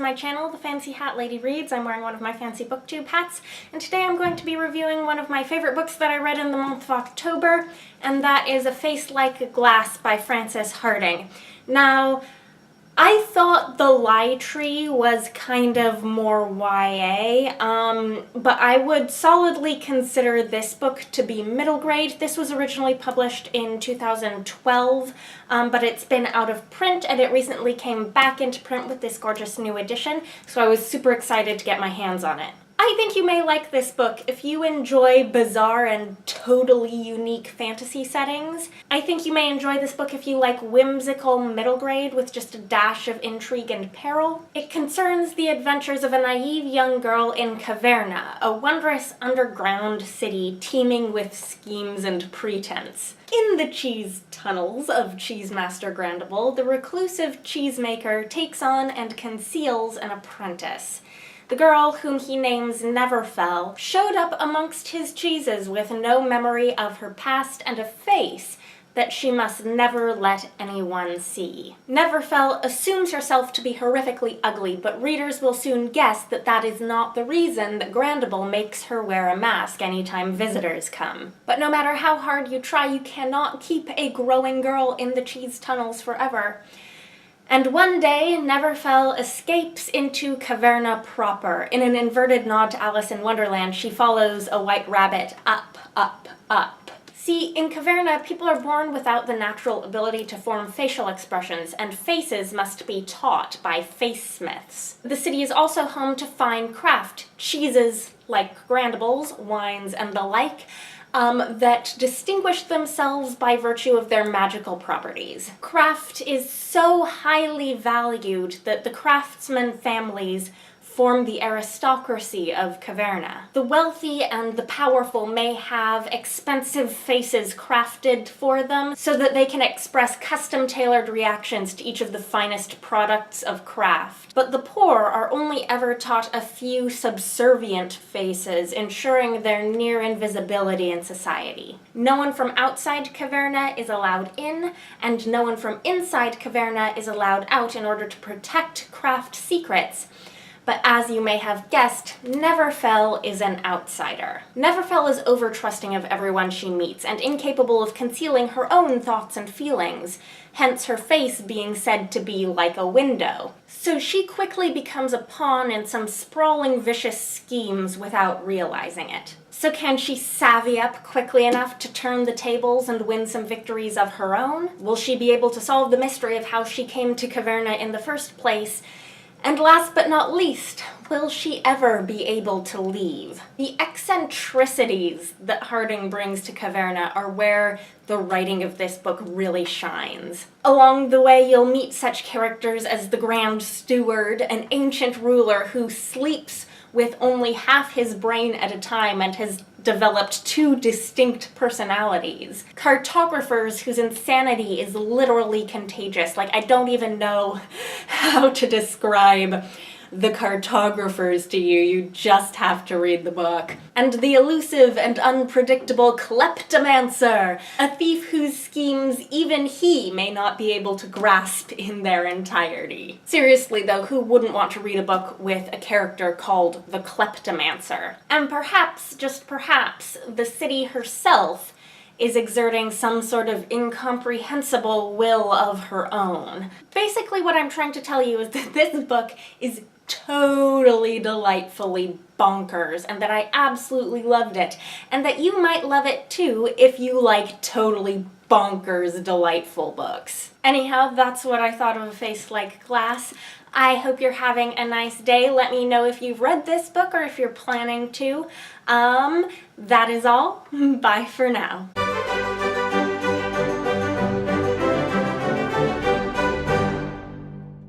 to my channel, The Fancy Hat Lady Reads. I'm wearing one of my fancy booktube hats, and today I'm going to be reviewing one of my favorite books that I read in the month of October, and that is A Face Like Glass by Frances Hardinge. Now, I thought The Lie Tree was kind of more YA, but I would solidly consider this book to be middle grade. This was originally published in 2012, but it's been out of print, and it recently came back into print with this gorgeous new edition, so I was super excited to get my hands on it. I think you may like this book if you enjoy bizarre and totally unique fantasy settings. I think you may enjoy this book if you like whimsical middle grade with just a dash of intrigue and peril. It concerns the adventures of a naive young girl in Caverna, a wondrous underground city teeming with schemes and pretense. In the cheese tunnels of Cheesemaster Grandable, the reclusive cheesemaker takes on and conceals an apprentice. The girl, whom he names Neverfell, showed up amongst his cheeses with no memory of her past and a face that she must never let anyone see. Neverfell assumes herself to be horrifically ugly, but readers will soon guess that that is not the reason that Grandable makes her wear a mask anytime visitors come. But no matter how hard you try, you cannot keep a growing girl in the cheese tunnels forever. And one day, Neverfell escapes into Caverna proper. In an inverted nod to Alice in Wonderland, she follows a white rabbit up, up, up. See, in Caverna, people are born without the natural ability to form facial expressions, and faces must be taught by face-smiths. The city is also home to fine craft, cheeses like Grandables, wines, and the like, that distinguish themselves by virtue of their magical properties. Craft is so highly valued that the craftsman families form the aristocracy of Caverna. The wealthy and the powerful may have expensive faces crafted for them so that they can express custom-tailored reactions to each of the finest products of craft. But the poor are only ever taught a few subservient faces, ensuring their near invisibility in society. No one from outside Caverna is allowed in, and no one from inside Caverna is allowed out in order to protect craft secrets. But as you may have guessed, Neverfell is an outsider. Neverfell is over-trusting of everyone she meets and incapable of concealing her own thoughts and feelings, hence her face being said to be like a window. So she quickly becomes a pawn in some sprawling vicious schemes without realizing it. So can she savvy up quickly enough to turn the tables and win some victories of her own? Will she be able to solve the mystery of how she came to Caverna in the first place? And last but not least, will she ever be able to leave? The eccentricities that Hardinge brings to Caverna are where the writing of this book really shines. Along the way, you'll meet such characters as the Grand Steward, an ancient ruler who sleeps with only half his brain at a time and has developed two distinct personalities. Cartographers whose insanity is literally contagious. Like, I don't even know how to describe the cartographers to you. You just have to read the book. And the elusive and unpredictable kleptomancer, a thief whose schemes even he may not be able to grasp in their entirety. Seriously though, who wouldn't want to read a book with a character called the kleptomancer? And perhaps, just perhaps, the city herself is exerting some sort of incomprehensible will of her own. Basically what I'm trying to tell you is that this book is totally delightfully bonkers, and that I absolutely loved it, and that you might love it too if you like totally bonkers delightful books. Anyhow, that's what I thought of A Face Like Glass. I hope you're having a nice day. Let me know if you've read this book or if you're planning to. That is all. Bye for now.